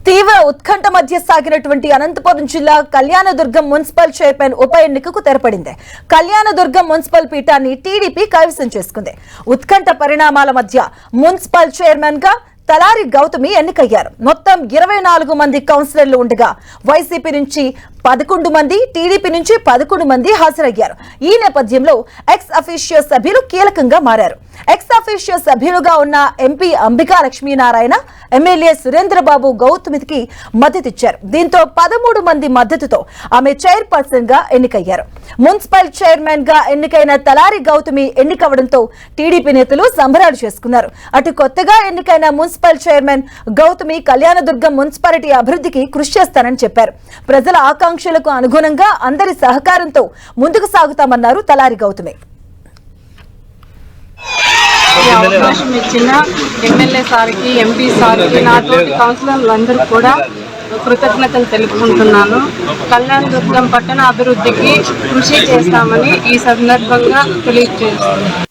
తీవ్ర ఉత్కంఠ మధ్య సాగినటువంటి అనంతపురం జిల్లా కళ్యాణదుర్గం మున్సిపల్ చైర్మన్ ఉప ఎన్నికకు తెరపడింది. కళ్యాణదుర్గం మున్సిపల్ పీఠాన్ని టీడీపీ కైవసం చేసుకుంది. ఉత్కంఠ పరిణామాల మధ్య మున్సిపల్ చైర్మన్ గా తలారి గౌతమి ఎన్నికయ్యారు. మొత్తం 24 మంది కౌన్సిలర్లు ఉండగా వైసీపీ నుంచి 11 మంది, టీడీపీ నుంచి 11 మంది హాజరయ్యారు. ఈ నేపథ్యంలో ఎక్స్ అఫీషియో సభ్యులు కీలకంగా మారారు. ఎక్స్ అఫీషియో సభ్యులుగా ఉన్న ఎంపీ అంబికా లక్ష్మీనారాయణ, ఎమ్మెల్యే సురేంద్రబాబు గౌతమికి మద్దతిచ్చారు. దీంతో 13 మంది మద్దతుతో ఆమె చైర్పర్సన్ గా ఎన్నికయ్యారు. మున్సిపల్ చైర్మన్ గా ఎన్నికైన తలారి గౌతమి ఎన్నికవడంతో టీడీపీ నేతలు సంబరాలు చేసుకున్నారు. అటు కొత్తగా ఎన్నికైన municipal chairman Gautami Kalyanadurgam municipality అభివృద్ధికి కృషి చేస్తానని చెప్పారు. ప్రజల ఆకాంక్షలకు అనుగుణంగా అందరి సహకారంతో ముందుకు సాగుతామన్నారు తలారి గౌతమి. అవకాశం ఇచ్చిన ఎమ్మెల్యే సార్కి, ఎంపీ సార్కి, నాతోటి కౌన్సిలర్లందరికీ కూడా కృతజ్ఞతలు తెలుపుకుంటున్నాను. కళ్యాణదుర్గం పట్టణ అభివృద్ధికి కృషి చేస్తామని ఈ సందర్భంగా తెలియజేస్తున్నాను.